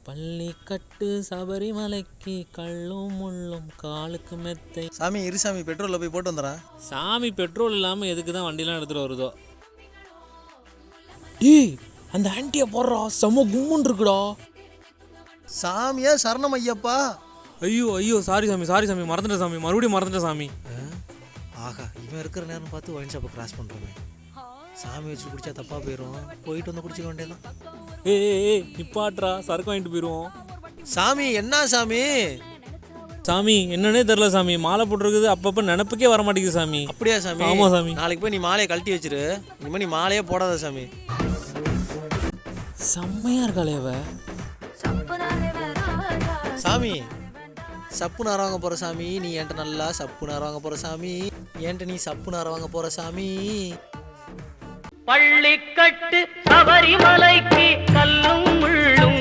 பள்ளி கட்டு சபரிமலைக்கு கள்ளும் முள்ளும் காலுக்கு மெத்தை. சாமி இரு சாமி, பெட்ரோலில் போய் போட்டு வந்துடுறேன். சாமி பெட்ரோல் இல்லாமல் எதுக்கு தான் வண்டிலாம் எடுத்துகிட்டு வருதோ. ஏய் அந்த ஆண்டியை போடுறா, செம்ம கும்முன்னு இருக்குடா. சாமியா சரணம் ஐயப்பா. ஐயோ ஐயோ சாரி சாமி மறந்துட்டேன் சாமி, மறுபடியும் மறந்துட்டேன் சாமி. ஆகா, இவன் இருக்கிற நேரம் பார்த்து ஒயின் ஷாப்பை கிராஸ் பண்ணுறோமே. சாமி வச்சு குடிச்சா தப்பாக போயிடும், போயிட்டு வந்து குடிச்சிக்க வேண்டியதான். ஏய் நிப்பாட்றா, சரக்கு வாங்கிட்டு போயிடுவோம். சாமி என்ன சாமி? சாமி என்னன்னே தெரில சாமி, மாலை போட்டுருக்குது, அப்பப்போ நினப்புக்கே வர மாட்டேங்குது சாமி. அப்படியா சாமி? ஆமாம் சாமி. நாளைக்கு போய் நீ மாலையை கழட்டி வச்சிரு, இனிமேல் நீ மாலையே போடாத சாமி. செம்மையா இருக்காளே அவ. சாமி சப்பு நார் வாங்க போகிற சாமி, நீ என்கிட்ட நல்லா சப்பு நார் வாங்க போகிற சாமி, என்கிட்ட நீ சப்பு நார் வாங்க போகிற சாமி. பள்ளிக்கட்டு சபரிமலைக்கு கல்லும் முள்ளும்